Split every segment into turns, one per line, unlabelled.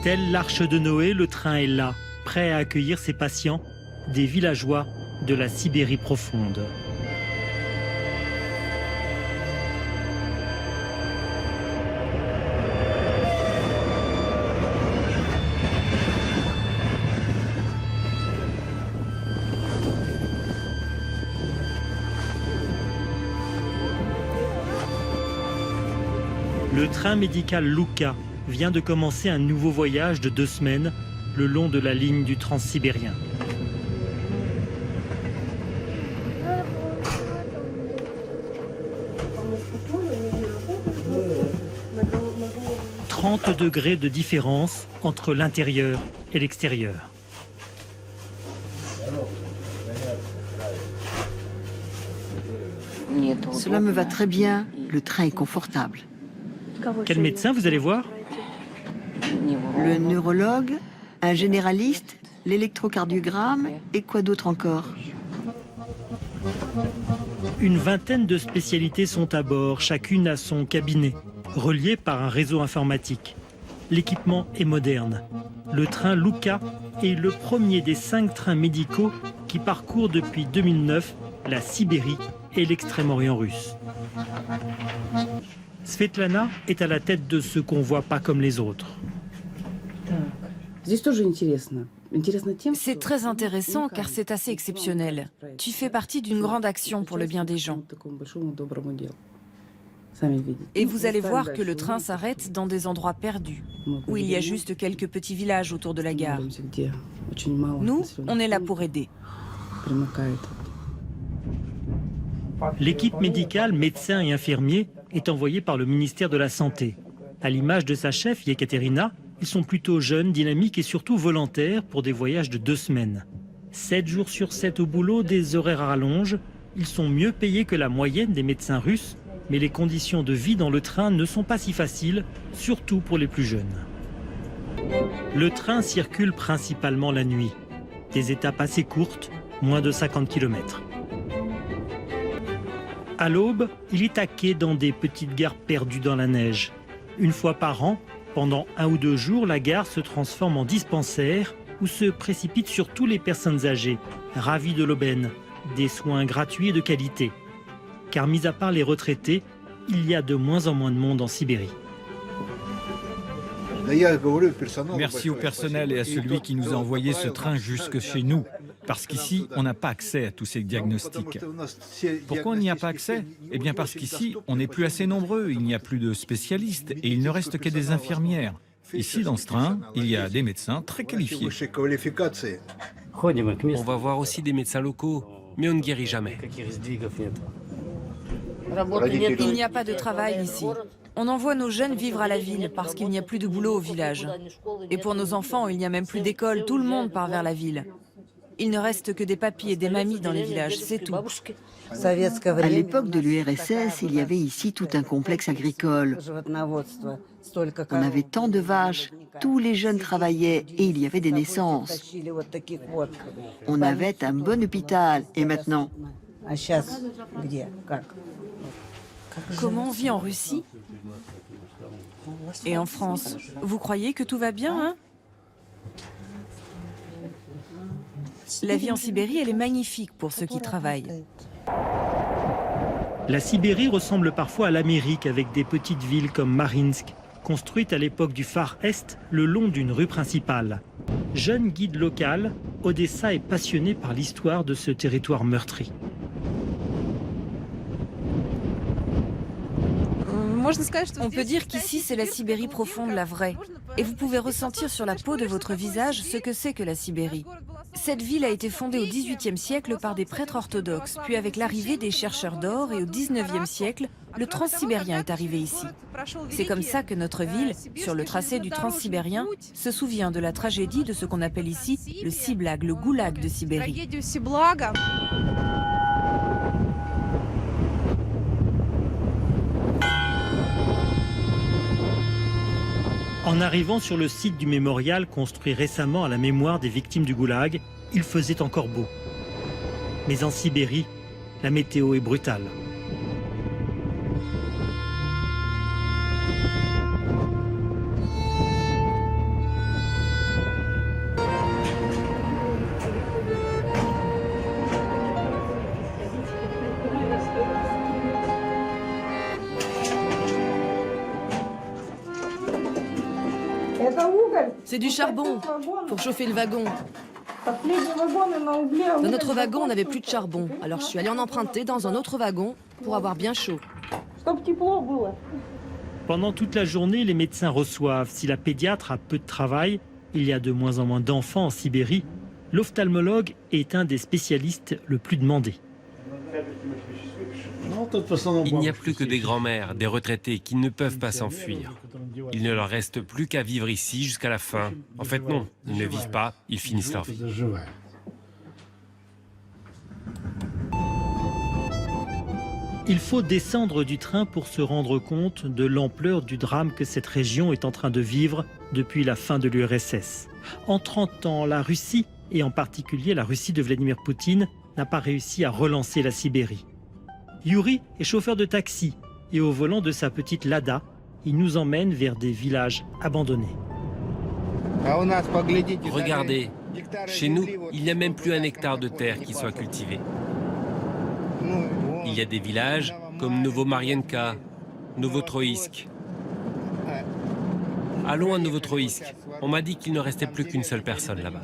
Telle l'arche de Noé, le train est là, prêt à accueillir ses patients, des villageois de la Sibérie profonde. Le train médical Luka vient de commencer un nouveau voyage de 2 semaines le long de la ligne du Transsibérien. « 30 degrés de différence entre l'intérieur et l'extérieur.
Cela me va très bien, le train est confortable.
Quel médecin vous allez voir?
Le neurologue, un généraliste, l'électrocardiogramme et quoi d'autre encore?
Une vingtaine de spécialités sont à bord, chacune a son cabinet, relié par un réseau informatique. L'équipement est moderne. Le train Luka est le premier des 5 trains médicaux qui parcourent depuis 2009 la Sibérie et l'Extrême-Orient russe. Svetlana est à la tête de ce convoi pas comme les autres.
C'est très intéressant car c'est assez exceptionnel. Tu fais partie d'une grande action pour le bien des gens. Et vous allez voir que le train s'arrête dans des endroits perdus, où il y a juste quelques petits villages autour de la gare. Nous, on est là pour aider.
L'équipe médicale, médecins et infirmiers, est envoyée par le ministère de la Santé. À l'image de sa chef, Yekaterina, ils sont plutôt jeunes, dynamiques et surtout volontaires pour des voyages de 2 semaines. 7 jours sur 7 au boulot, des horaires à rallonge. Ils sont mieux payés que la moyenne des médecins russes, mais les conditions de vie dans le train ne sont pas si faciles, surtout pour les plus jeunes. Le train circule principalement la nuit. Des étapes assez courtes, moins de 50 km. À l'aube, il est à quai dans des petites gares perdues dans la neige. Une fois par an, pendant 1 ou 2 jours, la gare se transforme en dispensaire où se précipitent surtout les personnes âgées, ravies de l'aubaine, des soins gratuits et de qualité. Car mis à part les retraités, il y a de moins en moins de monde en Sibérie.
Merci au personnel et à celui qui nous a envoyé ce train jusque chez nous, parce qu'ici, on n'a pas accès à tous ces diagnostics. Pourquoi on n'y a pas accès? Eh bien parce qu'ici, on n'est plus assez nombreux, il n'y a plus de spécialistes et il ne reste que des infirmières. Ici, dans ce train, il y a des médecins très qualifiés.
On va voir aussi des médecins locaux, mais on ne guérit jamais.
Il n'y a pas de travail ici. On envoie nos jeunes vivre à la ville parce qu'il n'y a plus de boulot au village. Et pour nos enfants, il n'y a même plus d'école, tout le monde part vers la ville. Il ne reste que des papis et des mamies dans les villages, c'est tout.
À l'époque de l'URSS, il y avait ici tout un complexe agricole. On avait tant de vaches, tous les jeunes travaillaient et il y avait des naissances. On avait un bon hôpital et maintenant?
Comment on vit en Russie et en France? Vous croyez que tout va bien, hein? La vie en Sibérie, elle est magnifique pour ceux qui travaillent.
La Sibérie ressemble parfois à l'Amérique avec des petites villes comme Marinsk, construites à l'époque du Far Est le long d'une rue principale. Jeune guide local, Odessa est passionné par l'histoire de ce territoire meurtri.
On peut dire qu'ici, c'est la Sibérie profonde, la vraie. Et vous pouvez ressentir sur la peau de votre visage ce que c'est que la Sibérie. Cette ville a été fondée au XVIIIe siècle par des prêtres orthodoxes, puis avec l'arrivée des chercheurs d'or et au XIXe siècle, le Transsibérien est arrivé ici. C'est comme ça que notre ville, sur le tracé du Transsibérien, se souvient de la tragédie de ce qu'on appelle ici le Siblag, le goulag de Sibérie.
En arrivant sur le site du mémorial construit récemment à la mémoire des victimes du goulag, il faisait encore beau. Mais en Sibérie, la météo est brutale.
C'est du charbon pour chauffer le wagon. Dans notre wagon, on n'avait plus de charbon. Alors je suis allée en emprunter dans un autre wagon pour avoir bien chaud.
Pendant toute la journée, les médecins reçoivent. Si la pédiatre a peu de travail, il y a de moins en moins d'enfants en Sibérie. L'ophtalmologue est un des spécialistes le plus demandé.
Il n'y a plus que des grands-mères, des retraités qui ne peuvent pas s'enfuir. Il ne leur reste plus qu'à vivre ici jusqu'à la fin. En fait, non, ils ne vivent pas, ils finissent leur vie.
Il faut descendre du train pour se rendre compte de l'ampleur du drame que cette région est en train de vivre depuis la fin de l'URSS. En 30 ans, la Russie, et en particulier la Russie de Vladimir Poutine, n'a pas réussi à relancer la Sibérie. Yuri est chauffeur de taxi et au volant de sa petite Lada, il nous emmène vers des villages abandonnés.
Regardez, chez nous, il n'y a même plus un hectare de terre qui soit cultivé. Il y a des villages comme Novomarienka, Novotroïsk. Allons à Novotroïsk. On m'a dit qu'il ne restait plus qu'une seule personne là-bas.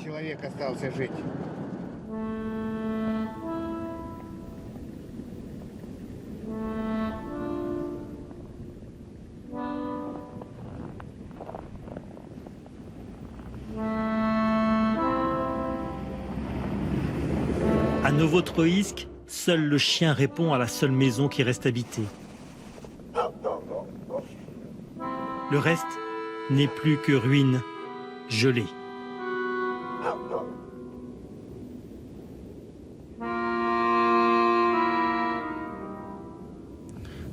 À Novotroïsk, seul le chien répond à la seule maison qui reste habitée. Le reste n'est plus que ruines gelées.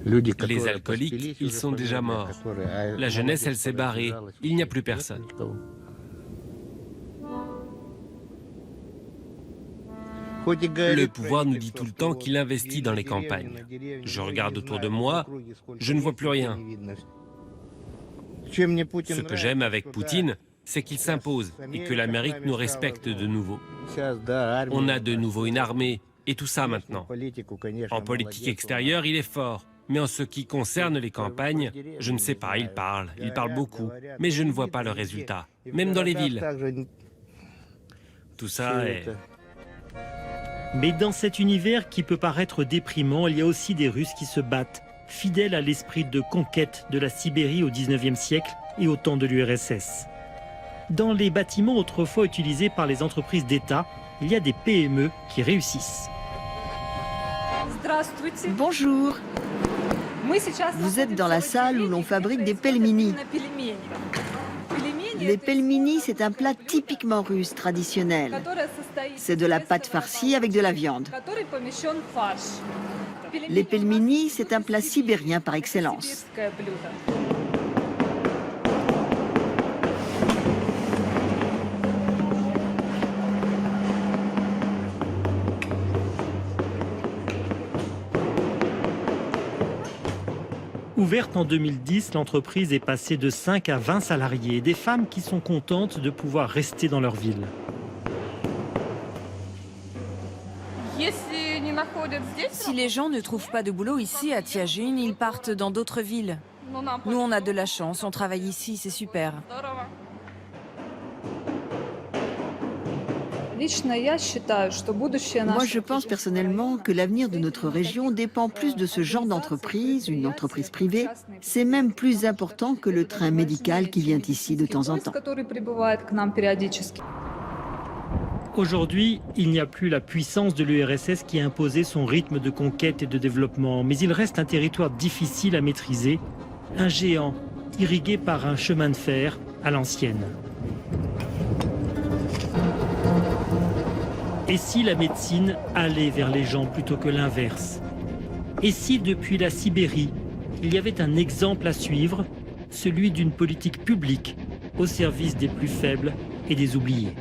Les alcooliques, ils sont déjà morts. La jeunesse, elle s'est barrée. Il n'y a plus personne. Le pouvoir nous dit tout le temps qu'il investit dans les campagnes. Je regarde autour de moi, je ne vois plus rien. Ce que j'aime avec Poutine, c'est qu'il s'impose et que l'Amérique nous respecte de nouveau. On a de nouveau une armée et tout ça maintenant. En politique extérieure, il est fort. Mais en ce qui concerne les campagnes, je ne sais pas, il parle beaucoup, mais je ne vois pas le résultat, même dans les villes. Tout ça est...
Mais dans cet univers qui peut paraître déprimant, il y a aussi des Russes qui se battent, fidèles à l'esprit de conquête de la Sibérie au XIXe siècle et au temps de l'URSS. Dans les bâtiments autrefois utilisés par les entreprises d'État, il y a des PME qui réussissent.
Bonjour. Vous êtes dans la salle où l'on fabrique des pelmeni. Les pelmeni, c'est un plat typiquement russe, traditionnel. C'est de la pâte farcie avec de la viande. Les pelmeni, c'est un plat sibérien par excellence.
Ouverte en 2010, l'entreprise est passée de 5 à 20 salariés, des femmes qui sont contentes de pouvoir rester dans leur ville.
Si les gens ne trouvent pas de boulot ici à Tiajin, ils partent dans d'autres villes. Nous, on a de la chance, on travaille ici, c'est super.
Moi, je pense personnellement que l'avenir de notre région dépend plus de ce genre d'entreprise, une entreprise privée. C'est même plus important que le train médical qui vient ici de temps en temps.
Aujourd'hui, il n'y a plus la puissance de l'URSS qui a imposé son rythme de conquête et de développement, mais il reste un territoire difficile à maîtriser, un géant irrigué par un chemin de fer à l'ancienne. Et si la médecine allait vers les gens plutôt que l'inverse? Et si depuis la Sibérie, il y avait un exemple à suivre, celui d'une politique publique au service des plus faibles et des oubliés?